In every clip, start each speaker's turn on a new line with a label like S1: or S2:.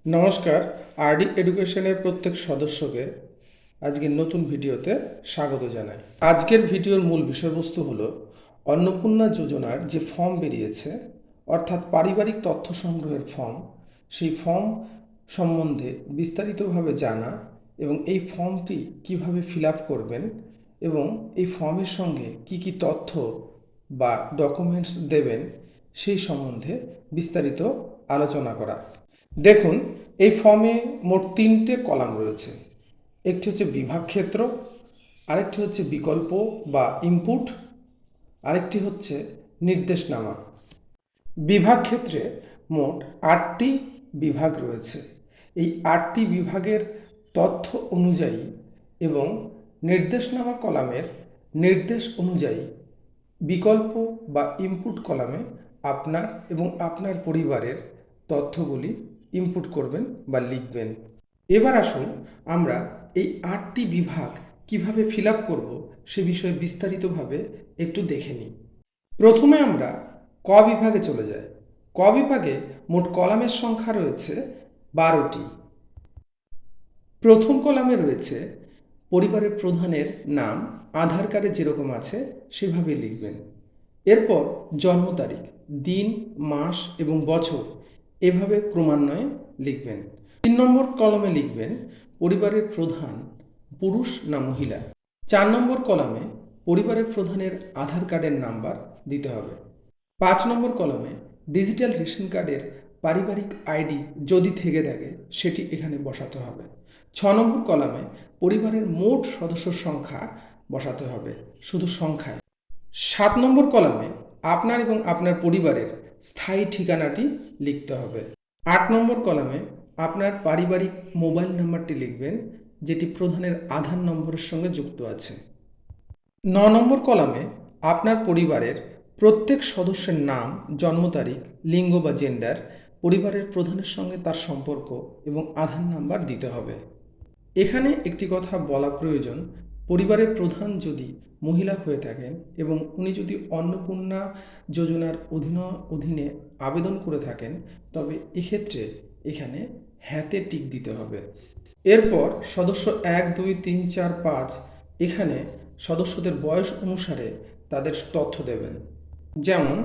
S1: নমস্কার। আরডি এডুকেশনের প্রত্যেক সদস্যকে আজকের নতুন ভিডিওতে স্বাগত জানাই। আজকের ভিডিওর মূল বিষয়বস্তু হলো অন্নপূর্ণা যোজনার যে ফর্ম বেরিয়েছে, অর্থাৎ পারিবারিক তথ্য সংগ্রহের ফর্ম, সেই ফর্ম সম্বন্ধে বিস্তারিতভাবে জানা এবং এই ফর্মটি কিভাবে ফিল আপ করবেন এবং এই ফর্মের সঙ্গে কি কি তথ্য বা ডকুমেন্টস দেবেন সেই সম্বন্ধে বিস্তারিত আলোচনা করা। দেখুন, এই ফর্মে মোট 3টে কলাম রয়েছে। একটি হচ্ছে বিভাগ ক্ষেত্র, আরেকটি হচ্ছে বিকল্প বা ইনপুট, আরেকটি হচ্ছে নির্দেশনামা। বিভাগ ক্ষেত্রে মোট 8টি বিভাগ রয়েছে। এই 8টি বিভাগের তথ্য অনুযায়ী এবং নির্দেশনামা কলামের নির্দেশ অনুযায়ী বিকল্প বা ইনপুট কলামে আপনার এবং আপনার পরিবারের তথ্যগুলি ইনপুট করবেন বা লিখবেন। এবার আসুন আমরা এই 8টি বিভাগ কিভাবে ফিল আপ করব সে বিষয়ে বিস্তারিতভাবে একটু দেখে নিই। প্রথমে আমরা ক বিভাগে চলে যাই। ক বিভাগে মোট কলামের সংখ্যা রয়েছে 12টি। প্রথম কলামে রয়েছে পরিবারের প্রধানের নাম, আধার কার্ডে যেরকম আছে সেভাবে লিখবেন। এরপর জন্ম তারিখ, দিন, মাস এবং বছর এভাবে ক্রমান্বয়ে লিখবেন। 3 নম্বর কলমে লিখবেন পরিবারের প্রধান পুরুষ না মহিলা। 4 নম্বর কলামে পরিবারের প্রধানের আধার কার্ডের নাম্বার দিতে হবে। 5 নম্বর কলামে ডিজিটাল রেশন কার্ডের পারিবারিক আইডি যদি থেকে থাকে সেটি এখানে বসাতে হবে। 6 নম্বর কলামে পরিবারের মোট সদস্য সংখ্যা বসাতে হবে, শুধু সংখ্যায়। 7 নম্বর কলামে আপনার এবং আপনার পরিবারের স্থায়ী ঠিকানাটি লিখতে হবে। 8 নম্বর কলামে আপনার পারিবারিক মোবাইল নাম্বারটি লিখবেন, যেটি প্রধানের আধার নম্বরের সঙ্গে যুক্ত আছে। 9 নম্বর কলামে আপনার পরিবারের প্রত্যেক সদস্যের নাম, জন্ম তারিখ, লিঙ্গ বা জেন্ডার, পরিবারের প্রধানের সঙ্গে তার সম্পর্ক এবং আধার নাম্বার দিতে হবে। এখানে একটি কথা বলা প্রয়োজন, পরিবারের প্রধান যদি মহিলা হয়ে থাকেন এবং উনি যদি অন্নপূর্ণা যোজনার অধীনে আবেদন করে থাকেন, তবে এক্ষেত্রে এখানে হ্যাঁতে টিক দিতে হবে। এরপর সদস্য 1, 2, 3, 4, 5 এখানে সদস্যদের বয়স অনুসারে তাদের তথ্য দেবেন। যেমন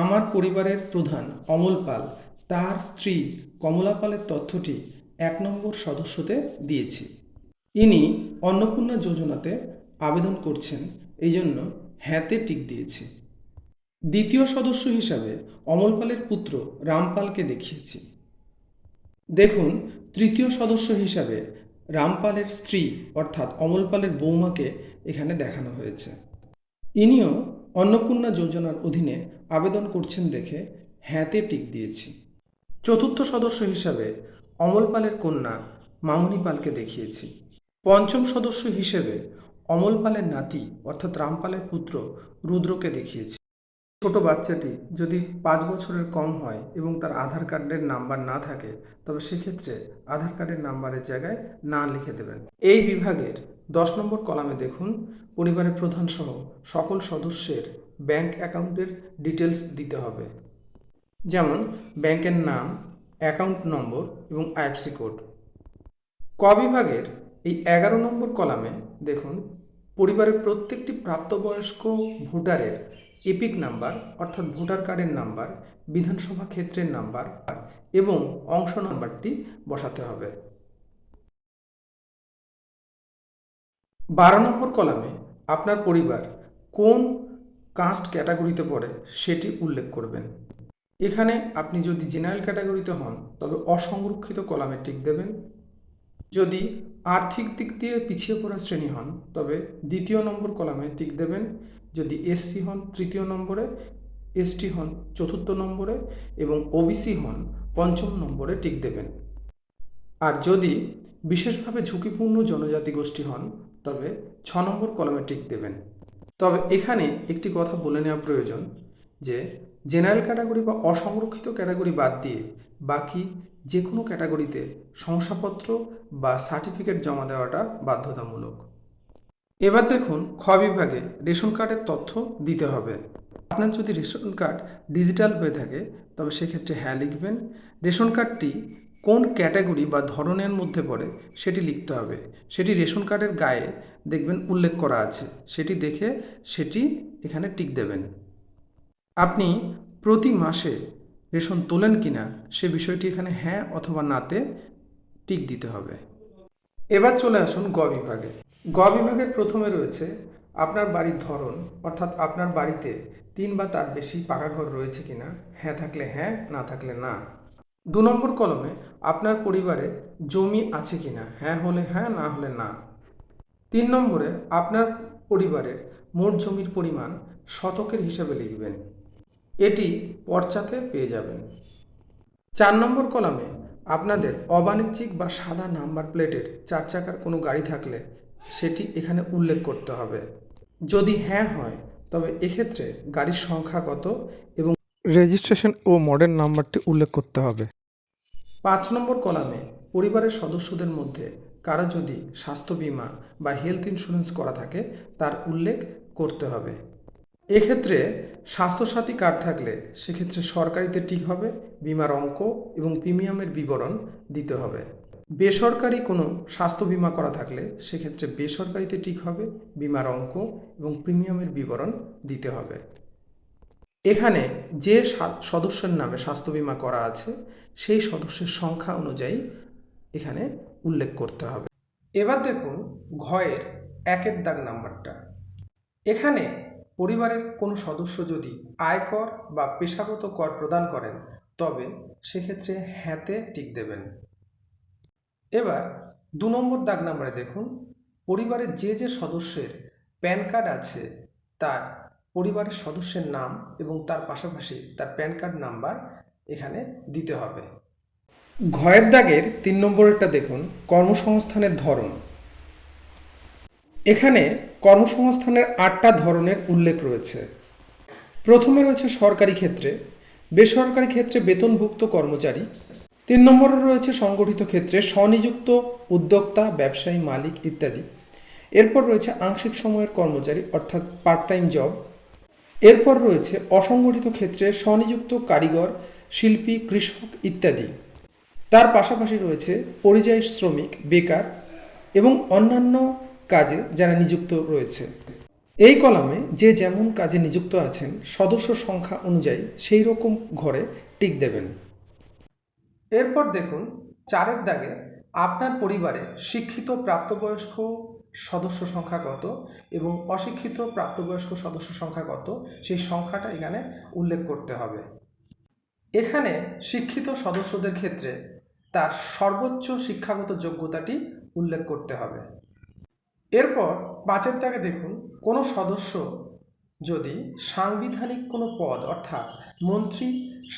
S1: আমার পরিবারের প্রধান অমল পাল, তার স্ত্রী কমলা পালের তথ্যটি 1 নম্বর সদস্যতে দিয়েছি। ইনি অন্নপূর্ণা যোজনাতে আবেদন করছেন, এই জন্য হ্যাঁতে টিক দিয়েছি। দ্বিতীয় সদস্য হিসাবে অমল পালের পুত্র রামপালকে দেখিয়েছি। দেখুন, তৃতীয় সদস্য হিসাবে রামপালের স্ত্রী অর্থাৎ অমল পালের বৌমাকে এখানে দেখানো হয়েছে। ইনিও অন্নপূর্ণা যোজনার অধীনে আবেদন করছেন দেখে হ্যাঁতে টিক দিয়েছি। চতুর্থ সদস্য হিসাবে অমল পালের কন্যা মামনি পালকে দেখিয়েছি। পঞ্চম সদস্য হিসেবে অমল পালের নাতি অর্থাৎ রামপালের পুত্র রুদ্রকে দেখিয়েছি। ছোট বাচ্চাটি যদি 5 বছরের কম হয় এবং তার আধার কার্ডের নাম্বার না থাকে, তবে সেক্ষেত্রে আধার কার্ডের নাম্বারের জায়গায় না লিখে দেবেন। এই বিভাগের 10 নম্বর কলামে দেখুন পরিবারের প্রধান সহ সকল সদস্যের ব্যাংক অ্যাকাউন্টের ডিটেলস দিতে হবে, যেমন ব্যাংকের নাম, অ্যাকাউন্ট নম্বর এবং আইএফসি কোড। ক বিভাগের এই 11 নম্বর কলামে দেখুন পরিবারের প্রত্যেকটি প্রাপ্তবয়স্ক ভোটারের এপিক নাম্বার অর্থাৎ ভোটার কার্ডের নাম্বার, বিধানসভা ক্ষেত্রের নাম্বার এবং অংশ নাম্বারটি বসাতে হবে। 12 নম্বর কলামে আপনার পরিবার কোন কাস্ট ক্যাটাগরিতে পড়ে সেটি উল্লেখ করবেন। এখানে আপনি যদি জেনারেল ক্যাটাগরিতে হন তবে অসংরক্ষিত কলামে টিক দেবেন। যদি আর্থিক দিক দিয়ে পিছিয়ে পড়া শ্রেণী হন তবে 2 নম্বর কলামে টিক দেবেন। যদি এসসি হন 3য় নম্বরে, এসটি হন 4র্থ নম্বরে এবং ওবিসি হন 5ম নম্বরে টিক দেবেন। আর যদি বিশেষভাবে ঝুঁকিপূর্ণ জনজাতি গোষ্ঠী হন তবে 6 নম্বর কলামে টিক দেবেন। তবে এখানে একটি কথা বলে নেওয়া প্রয়োজন যে জেনারেল ক্যাটাগরি বা অসংরক্ষিত ক্যাটাগরি বাদ দিয়ে বাকি যে কোনো ক্যাটাগরিতে শংসাপত্র বা সার্টিফিকেট জমা দেওয়াটা বাধ্যতামূলক। এবার দেখুন খ বিভাগে রেশন কার্ডের তথ্য দিতে হবে। আপনার যদি রেশন কার্ড ডিজিটাল হয়ে থাকে তবে সেক্ষেত্রে হ্যাঁ লিখবেন। রেশন কার্ডটি কোন ক্যাটাগরি বা ধরনের মধ্যে পড়ে সেটি লিখতে হবে। সেটি রেশন কার্ডের গায়ে দেখবেন উল্লেখ করা আছে, সেটি দেখে সেটি এখানে টিক দেবেন। আপনি প্রতি মাসে রেশন তোলেন কিনা সে বিষয়টি এখানে হ্যাঁ অথবা নাতে টিক দিতে হবে। এবার চলে আসুন গ বিভাগে। গ বিভাগের প্রথমে রয়েছে আপনার বাড়ির ধরন, অর্থাৎ আপনার বাড়িতে 3 বা তার বেশি পাকা ঘর রয়েছে কিনা, হ্যাঁ থাকলে হ্যাঁ, না থাকলে না। 2 নম্বর কলমে আপনার পরিবারে জমি আছে কিনা, হ্যাঁ হলে হ্যাঁ, না হলে না। 3 নম্বরে আপনার পরিবারের মোট জমির পরিমাণ শতকের হিসাবে লিখবেন, এটি পর্চাতে পেয়ে যাবেন। 4 নম্বর কলামে আপনাদের অবাণিজ্যিক বা সাদা নাম্বার প্লেটের 4 চাকার কোনো গাড়ি থাকলে সেটি এখানে উল্লেখ করতে হবে। যদি হ্যাঁ হয় তবে এক্ষেত্রে গাড়ির সংখ্যা কত এবং রেজিস্ট্রেশন ও মডেল নাম্বারটি উল্লেখ করতে হবে। 5 নম্বর কলামে পরিবারের সদস্যদের মধ্যে কারো যদি স্বাস্থ্য বীমা বা হেলথ ইন্স্যুরেন্স করা থাকে তার উল্লেখ করতে হবে। এক্ষেত্রে স্বাস্থ্যসাথী কার্ড থাকলে সেক্ষেত্রে সরকারিতে টিক হবে, বিমার অঙ্ক এবং প্রিমিয়ামের বিবরণ দিতে হবে। বেসরকারি কোনো স্বাস্থ্য বীমা করা থাকলে সেক্ষেত্রে বেসরকারিতে টিক হবে, বিমার অঙ্ক এবং প্রিমিয়ামের বিবরণ দিতে হবে। এখানে যে সদস্যের নামে স্বাস্থ্য বীমা করা আছে সেই সদস্যের সংখ্যা অনুযায়ী এখানে উল্লেখ করতে হবে। এবার দেখুন ঘয়ের 1-এর দাগ নাম্বারটা। এখানে পরিবারের কোনো সদস্য যদি আয়কর বা পেশাগত কর প্রদান করেন তবে সেক্ষেত্রে হ্যাঁতে টিক দেবেন। এবার 2 নম্বর দাগ নাম্বারে দেখুন পরিবারের যে সদস্যের প্যান কার্ড আছে তার পরিবারের সদস্যের নাম এবং তার পাশাপাশি তার প্যান কার্ড নাম্বার এখানে দিতে হবে। ঘয়ের দাগের 3 নম্বরেরটা দেখুন কর্মসংস্থানের ধরন। এখানে কর্মসংস্থানের 8টা ধরনের উল্লেখ রয়েছে। প্রথমে রয়েছে সরকারি ক্ষেত্রে, বেসরকারি ক্ষেত্রে বেতনভুক্ত কর্মচারী। 3 নম্বরে রয়েছে সংগঠিত ক্ষেত্রে স্বনিযুক্ত উদ্যোক্তা, ব্যবসায়ী, মালিক ইত্যাদি। এরপর রয়েছে আংশিক সময়ের কর্মচারী অর্থাৎ পার্ট টাইম জব। এরপর রয়েছে অসংগঠিত ক্ষেত্রে স্বনিযুক্ত কারিগর, শিল্পী, কৃষক ইত্যাদি। তার পাশাপাশি রয়েছে পরিযায়ী শ্রমিক, বেকার এবং অন্যান্য কাজে যারা নিযুক্ত রয়েছে। এই কলামে যে যেমন কাজে নিযুক্ত আছেন সদস্য সংখ্যা অনুযায়ী সেই রকম ঘরে টিক দেবেন। এরপর দেখুন 4-এর দাগে আপনার পরিবারে শিক্ষিত প্রাপ্তবয়স্ক সদস্য সংখ্যা কত এবং অশিক্ষিত প্রাপ্তবয়স্ক সদস্য সংখ্যা কত সেই সংখ্যাটা এখানে উল্লেখ করতে হবে। এখানে শিক্ষিত সদস্যদের ক্ষেত্রে তার সর্বোচ্চ শিক্ষাগত যোগ্যতাটি উল্লেখ করতে হবে। এরপর 5-এর দাগে দেখুন কোনো সদস্য যদি সাংবিধানিক কোনো পদ অর্থাৎ মন্ত্রী,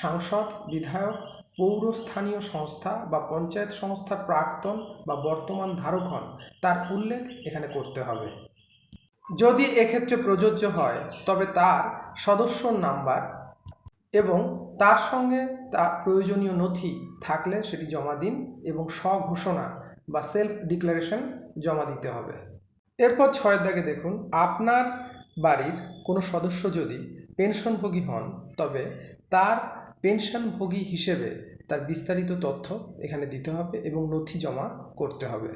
S1: সাংসদ, বিধায়ক, পৌর স্থানীয় সংস্থা বা পঞ্চায়েত সংস্থার প্রাক্তন বা বর্তমান ধারক হন তার উল্লেখ এখানে করতে হবে। যদি এক্ষেত্রে প্রযোজ্য হয় তবে তার সদস্য নাম্বার এবং তার সঙ্গে তার প্রয়োজনীয় নথি থাকলে সেটি জমা দিন এবং স্বঘোষণা বা সেলফ ডিক্লারেশন জমা দিতে হবে। এরপর 6-এর দাগে দেখুন আপনার বাড়ির কোনো সদস্য যদি পেনশনভোগী হন তবে তার পেনশনভোগী হিসেবে তার বিস্তারিত তথ্য এখানে দিতে হবে এবং নথি জমা করতে হবে।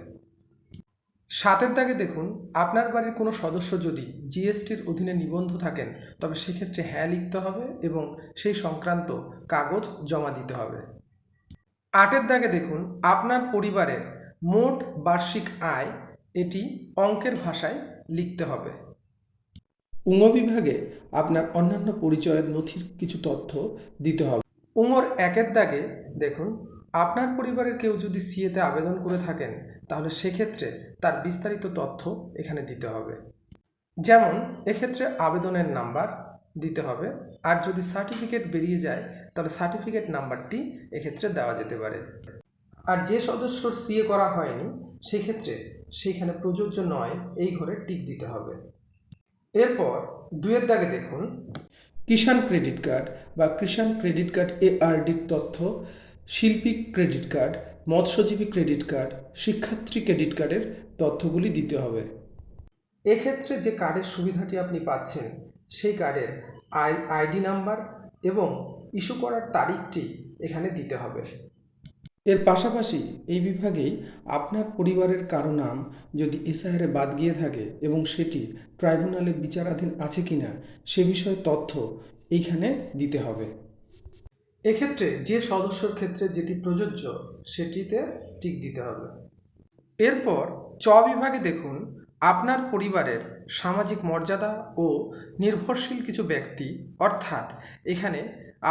S1: 7-এর দাগে দেখুন আপনার বাড়ির কোনো সদস্য যদি জিএসটির অধীনে নিবন্ধ থাকেন তবে সেক্ষেত্রে হ্যাঁ লিখতে হবে এবং সেই সংক্রান্ত কাগজ জমা দিতে হবে। 8-এর দাগে দেখুন আপনার পরিবারের মোট বার্ষিক আয় এটি অঙ্কের ভাষায় লিখতে হবে। উঙ বিভাগে আপনার অন্যান্য পরিচয়ের নথির কিছু তথ্য দিতে হবে। উঙর 1-এর দাগে দেখুন আপনার পরিবারের কেউ যদি সিএতে আবেদন করে থাকেন তাহলে সেক্ষেত্রে তার বিস্তারিত তথ্য এখানে দিতে হবে। যেমন এক্ষেত্রে আবেদনের নাম্বার দিতে হবে, আর যদি সার্টিফিকেট বেরিয়ে যায় তাহলে সার্টিফিকেট নাম্বারটি এক্ষেত্রে দেওয়া যেতে পারে। আর যে সদস্যর সিএ করা হয়নি সেক্ষেত্রে সেইখানে প্রযোজ্য নয় এই ঘরে টিক দিতে হবে। এরপর 2-এর দাগে দেখুন কিষাণ ক্রেডিট কার্ড বা কিষাণ ক্রেডিট কার্ড এআরডির তথ্য, শিল্পী ক্রেডিট কার্ড, মৎস্যজীবী ক্রেডিট কার্ড, শিক্ষার্থী ক্রেডিট কার্ডের তথ্যগুলি দিতে হবে। এক্ষেত্রে যে কার্ডের সুবিধাটি আপনি পাচ্ছেন সেই কার্ডের আইডি নাম্বার এবং ইস্যু করার তারিখটি এখানে দিতে হবে। এর পাশাপাশি এই বিভাগেই আপনার পরিবারের কারো নাম যদি এসআইআরে বাদ গিয়ে থাকে এবং সেটি ট্রাইব্যুনালে বিচারাধীন আছে কিনা সে বিষয়ে তথ্য এইখানে দিতে হবে। এক্ষেত্রে যে সদস্যর ক্ষেত্রে যেটি প্রযোজ্য সেটিতে টিক দিতে হবে। এরপর চ বিভাগে দেখুন আপনার পরিবারের সামাজিক মর্যাদা ও নির্ভরশীল কিছু ব্যক্তি, অর্থাৎ এখানে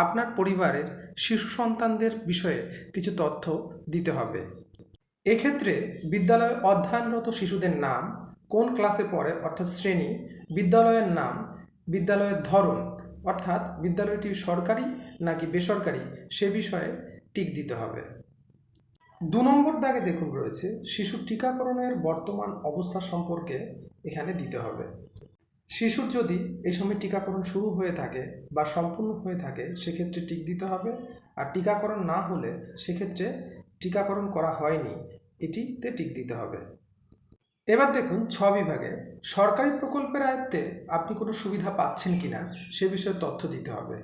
S1: আপনার পরিবারের শিশু সন্তানদের বিষয়ে কিছু তথ্য দিতে হবে। এক্ষেত্রে বিদ্যালয়ে অধ্যয়নরত শিশুদের নাম, কোন ক্লাসে পড়ে অর্থাৎ শ্রেণী, বিদ্যালয়ের নাম, বিদ্যালয়ের ধরন অর্থাৎ বিদ্যালয়টি সরকারি নাকি বেসরকারি সে বিষয়ে টিক দিতে হবে। 2 নম্বর দাগে দেখুন রয়েছে শিশুর টিকাকরণের বর্তমান অবস্থা সম্পর্কে এখানে দিতে হবে। শিশুর যদি এই সময় টিকাকরণ শুরু হয়ে থাকে বা সম্পূর্ণ হয়ে থাকে সেক্ষেত্রে টিক দিতে হবে, আর টিকাকরণ না হলে সেক্ষেত্রে টিকাকরণ করা হয়নি এটিতে টিক দিতে হবে। এবার দেখুন 6 বিভাগে সরকারি প্রকল্পের আয়ত্তে আপনি কোনো সুবিধা পাচ্ছেন কিনা সে বিষয়ে তথ্য দিতে হবে।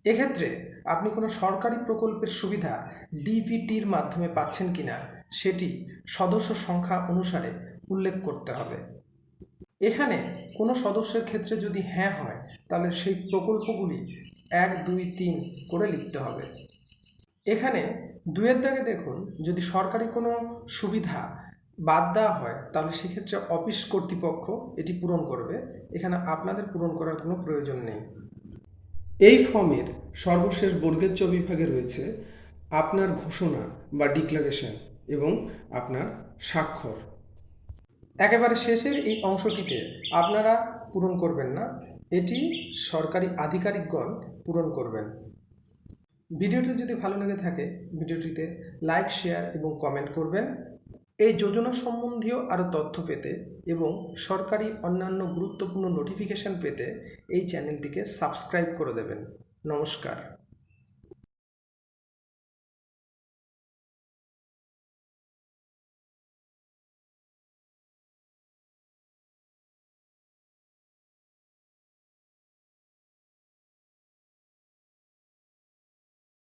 S1: এক্ষেত্রে আপনি কোনো সরকারি প্রকল্পের সুবিধা ডিবিটির মাধ্যমে পাচ্ছেন কিনা সেটি সদস্য সংখ্যা অনুসারে উল্লেখ করতে হবে। এখানে কোনো সদস্যের ক্ষেত্রে যদি হ্যাঁ হয় তাহলে সেই প্রকল্পগুলি 1, 2, 3 করে লিখতে হবে। এখানে 2-এর দাগে দেখুন যদি সরকারি কোনো সুবিধা বাদ দেওয়া হয় তাহলে সেক্ষেত্রে অফিস কর্তৃপক্ষ এটি পূরণ করবে, এখানে আপনাদের পূরণ করার কোনো প্রয়োজন নেই। এই ফর্মের সর্বশেষ বর্গের চ বিভাগে রয়েছে আপনার ঘোষণা বা ডিক্লারেশন এবং আপনার স্বাক্ষর। একেবারে শেষের এই অংশটিতে আপনারা পূরণ করবেন না, এটি সরকারি আধিকারিকগণ পূরণ করবেন। ভিডিওটি যদি ভালো লেগে থাকে ভিডিওটিতে লাইক, শেয়ার এবং কমেন্ট করবেন। এই যোজনা সম্বন্ধীয় আরও তথ্য পেতে এবং সরকারি অন্যান্য গুরুত্বপূর্ণ নোটিফিকেশন পেতে এই চ্যানেলটিকে সাবস্ক্রাইব করে দেবেন। নমস্কার।